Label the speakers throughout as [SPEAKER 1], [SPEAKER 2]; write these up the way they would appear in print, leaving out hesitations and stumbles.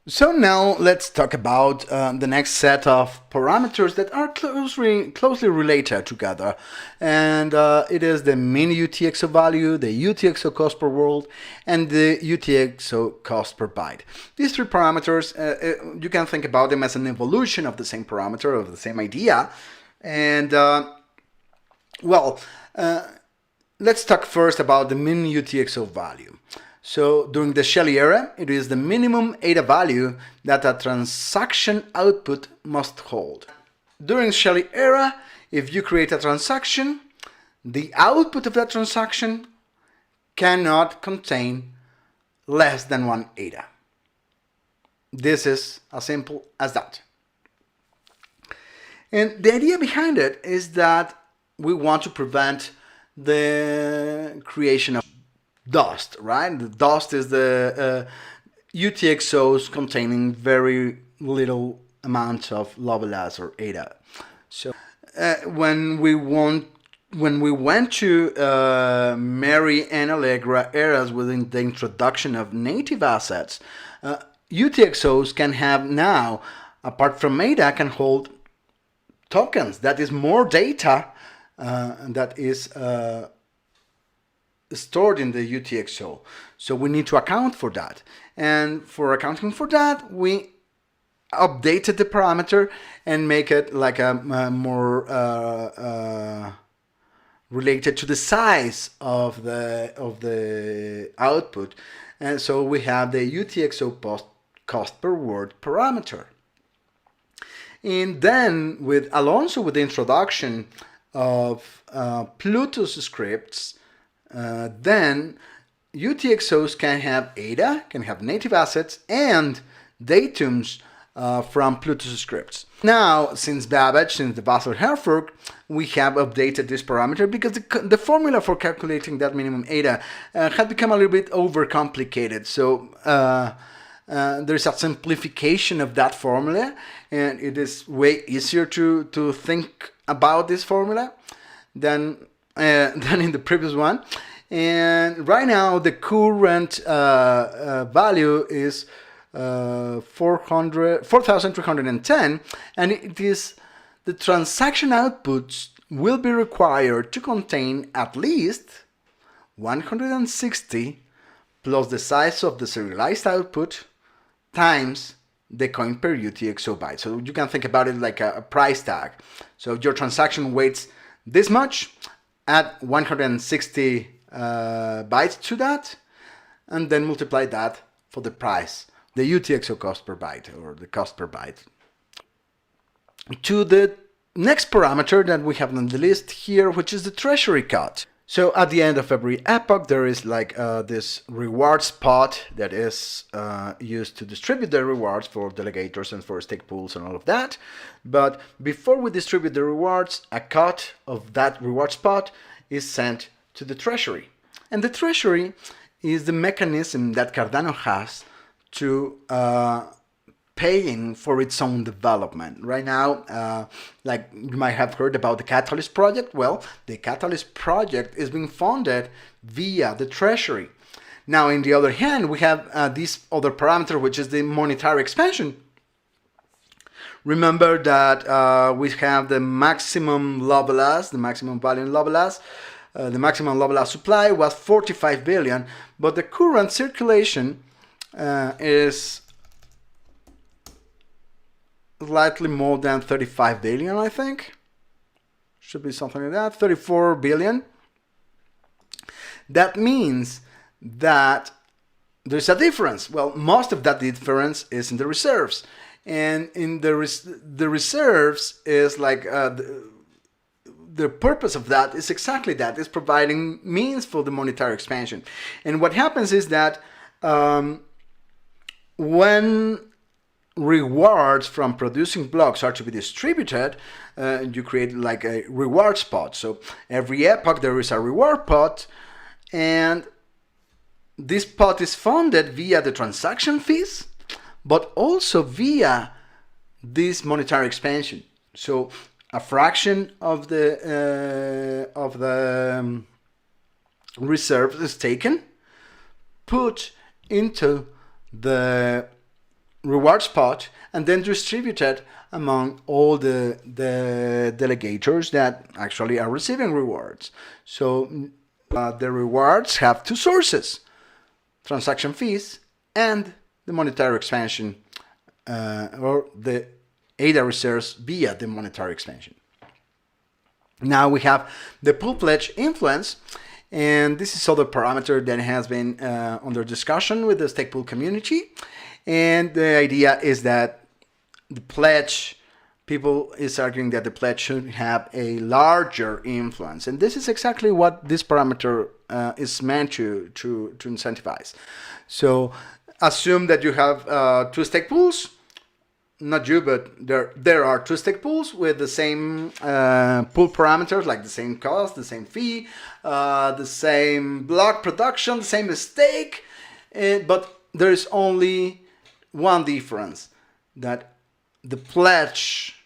[SPEAKER 1] So now let's talk about the next set of parameters that are closely related together, and it is the mean UTXO value, the UTXO cost per word, and the UTXO cost per byte. These three parameters, you can think about them as an evolution of the same parameter, of the same idea, and well, let's talk first about the mean UTXO value. So during the Shelley era, it is the minimum ADA value that a transaction output must hold. During Shelley era, if you create a transaction, the output of that transaction cannot contain less than 1 ADA. This is as simple as that. And the idea behind it is that we want to prevent the creation of dust, right? The dust is the UTXOs containing very little amount of Lovelace or ADA. So when we went to Mary and Allegra eras within the introduction of native assets, UTXOs can have now, apart from ADA, can hold tokens. That is more data that is stored in the UTXO. So we need to account for that. And for accounting for that, we updated the parameter and make it like a more related to the size of the output. And so we have the UTXO cost per word parameter. And then with the introduction of Plutus scripts, then UTXOs can have ADA, can have native assets, and datums from Plutus scripts. Now, since Babbage, since the Basel-Herfurth, we have updated this parameter because the formula for calculating that minimum ADA had become a little bit overcomplicated. So there's a simplification of that formula, and it is way easier to think about this formula than in the previous one. And right now the current value is 4,310, and it is the transaction outputs will be required to contain at least 160 plus the size of the serialized output times the coin per UTXO byte. So you can think about it like a price tag. So your transaction weighs this much, add 160 bytes to that, and then multiply that for the price, the UTXO cost per byte, or the cost per byte. To the next parameter that we have on the list here, which is the treasury cut. So at the end of every epoch, there is like this rewards pot that is used to distribute the rewards for delegators and for stake pools and all of that. But before we distribute the rewards, a cut of that rewards pot is sent to the treasury. And the treasury is the mechanism that Cardano has to paying for its own development. Right now, like you might have heard about the Catalyst project. Well, the Catalyst project is being funded via the treasury. Now, on the other hand, we have this other parameter, which is the monetary expansion. Remember that we have the maximum Lovelace, the maximum value in Lovelace. The maximum Lovelace supply was 45 billion, but the current circulation is slightly more than 35 billion, I think. Should be something like that, 34 billion. That means that there's a difference. Well, most of that difference is in the reserves. And in the reserves is like the purpose of that is exactly that, is providing means for the monetary expansion. And what happens is that when rewards from producing blocks are to be distributed, you create like a rewards pot. So every epoch there is a reward pot, and this pot is funded via the transaction fees, but also via this monetary expansion. So a fraction of the reserves is taken, put into the rewards pot and then distribute it among all the delegators that actually are receiving rewards. So the rewards have two sources: transaction fees and the monetary expansion, or the ADA reserves via the monetary expansion. Now we have the pool pledge influence, and this is other parameter that has been under discussion with the stake pool community. And the idea is that the pledge, people is arguing that the pledge should have a larger influence, and this is exactly what this parameter is meant to incentivize. So assume that you have two stake pools. Not you, but there are two stake pools with the same pool parameters, like the same cost, the same fee, the same block production, the same stake, but there is only one difference, that the pledge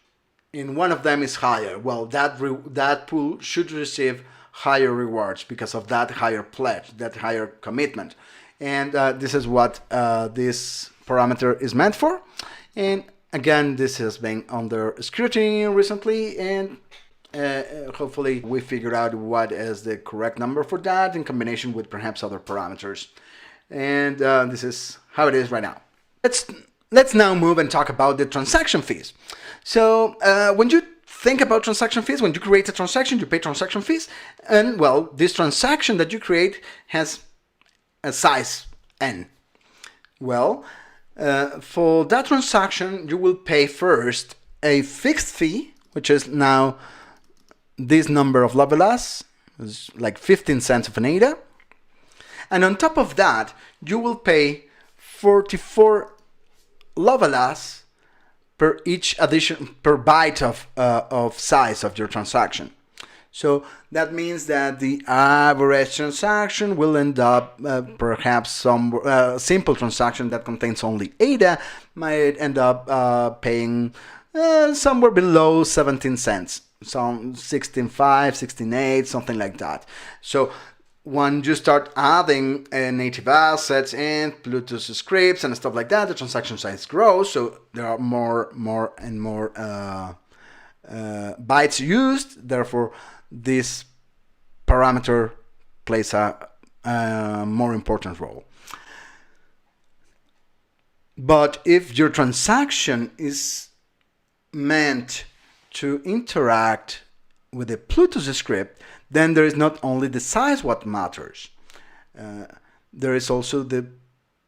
[SPEAKER 1] in one of them is higher. Well, that pool should receive higher rewards because of that higher pledge, that higher commitment, and this is what this parameter is meant for. And again, this has been under scrutiny recently, and hopefully we figure out what is the correct number for that in combination with perhaps other parameters. And this is how it is right now. Let's now move and talk about the transaction fees. So when you think about transaction fees, when you create a transaction, you pay transaction fees, and well, this transaction that you create has a size n. Well, for that transaction, you will pay first a fixed fee, which is now this number of Lovelas, is like 15 cents of an ADA. And on top of that, you will pay 44 Lovelas per each addition, per byte of size of your transaction. So that means that the average transaction will end up, perhaps some simple transaction that contains only ADA might end up paying somewhere below 17 cents, some 16.5, 16.8, something like that. So when you start adding native assets and Bluetooth scripts and stuff like that, the transaction size grows. So there are more and more bytes used. Therefore, this parameter plays a more important role. But if your transaction is meant to interact with a Bluetooth script, then there is not only the size what matters. There is also the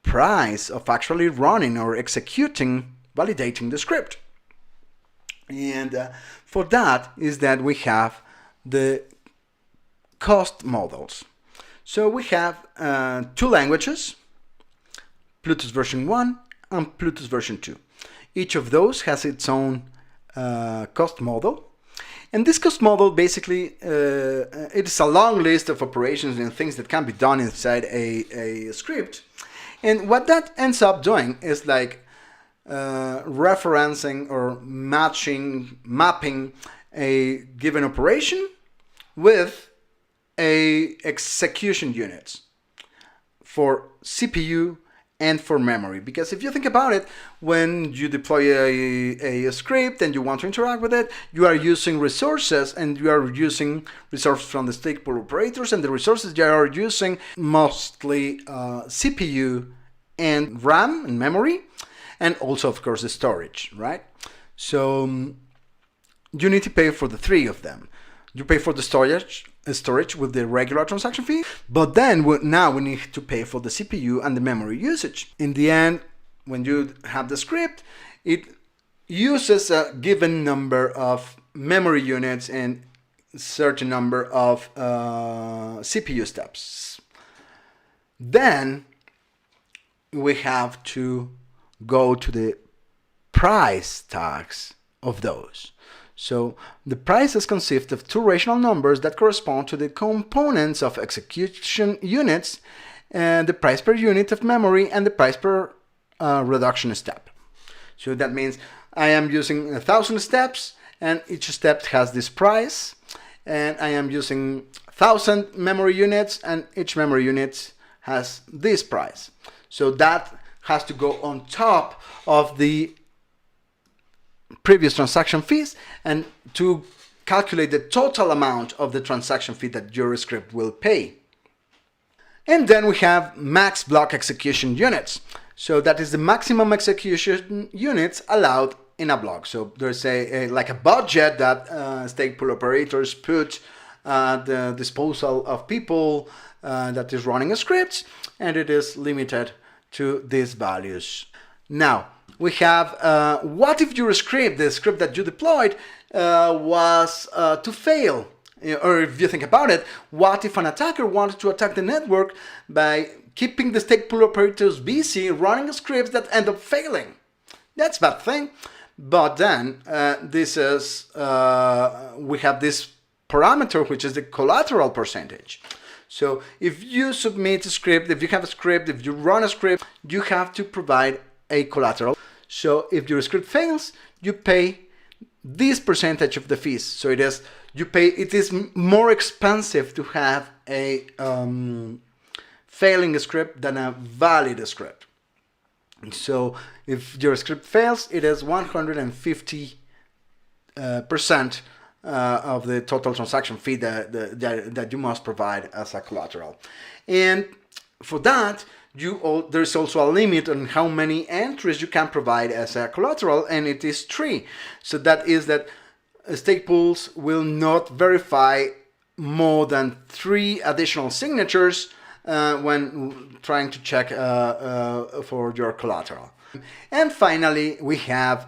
[SPEAKER 1] price of actually running or executing, validating the script. And for that is that we have the cost models. So we have two languages, Bluetooth version 1 and Bluetooth version 2. Each of those has its own cost model. And this cost model basically, it's a long list of operations and things that can be done inside a script. And what that ends up doing is like referencing or mapping a given operation with a execution units for CPU and for memory. Because if you think about it, when you deploy a script and you want to interact with it, you are using resources, and you are using resources from the stake pool operators, and the resources you are using mostly CPU and RAM and memory, and also of course the storage, right? So you need to pay for the three of them. You pay for the storage with the regular transaction fee, but then now we need to pay for the CPU and the memory usage. In the end, when you have the script, it uses a given number of memory units and a certain number of CPU steps. Then we have to go to the price tags of those. So the prices consist of two rational numbers that correspond to the components of execution units, and the price per unit of memory, and the price per reduction step. So that means I am using 1,000 steps, and each step has this price, and I am using 1,000 memory units, and each memory unit has this price. So that has to go on top of the previous transaction fees and to calculate the total amount of the transaction fee that your script will pay. And then we have max block execution units. So that is the maximum execution units allowed in a block. So there's like a budget that stake pool operators put at the disposal of people that is running a script, and it is limited to these values. Now we have what if your script, the script that you deployed, was to fail? Or if you think about it, what if an attacker wanted to attack the network by keeping the stake pool operators busy running scripts that end up failing? That's a bad thing. But then this is we have this parameter, which is the collateral percentage. So if you submit a script, if you have a script, if you run a script, you have to provide a collateral. So if your script fails, you pay this percentage of the fees. So it is more expensive to have a failing script than a valid script. So if your script fails, it is 150% of the total transaction fee that you must provide as a collateral. And for that, there's also a limit on how many entries you can provide as a collateral, and it is 3. So that is that stake pools will not verify more than 3 additional signatures when trying to check for your collateral. And finally, we have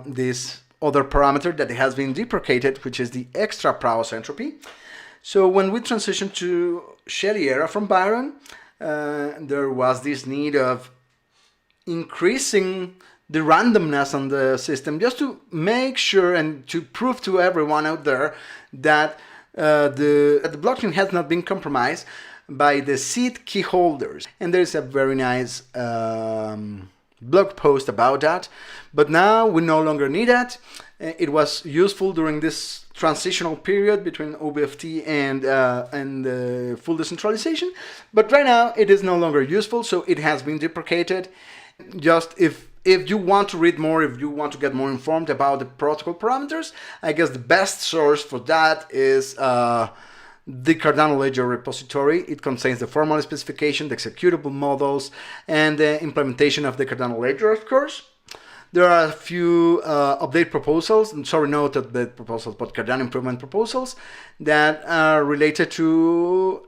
[SPEAKER 1] this other parameter that has been deprecated, which is the extra prowess entropy. So when we transitioned to Shelly era from Byron, there was this need of increasing the randomness on the system just to make sure and to prove to everyone out there that the blockchain has not been compromised by the seed key holders. And there's a very nice blog post about that. But now we no longer need that. It was useful during this transitional period between OBFT and full decentralization, but right now it is no longer useful, so it has been deprecated. Just if you want to read more, if you want to get more informed about the protocol parameters, I guess the best source for that is the Cardano Ledger repository. It contains the formal specification, the executable models, and the implementation of the Cardano Ledger, of course. There are a few update proposals, sorry, not update proposals, but Cardano improvement proposals that are related to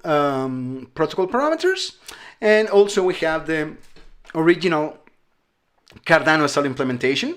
[SPEAKER 1] protocol parameters. And also we have the original Cardano SL implementation,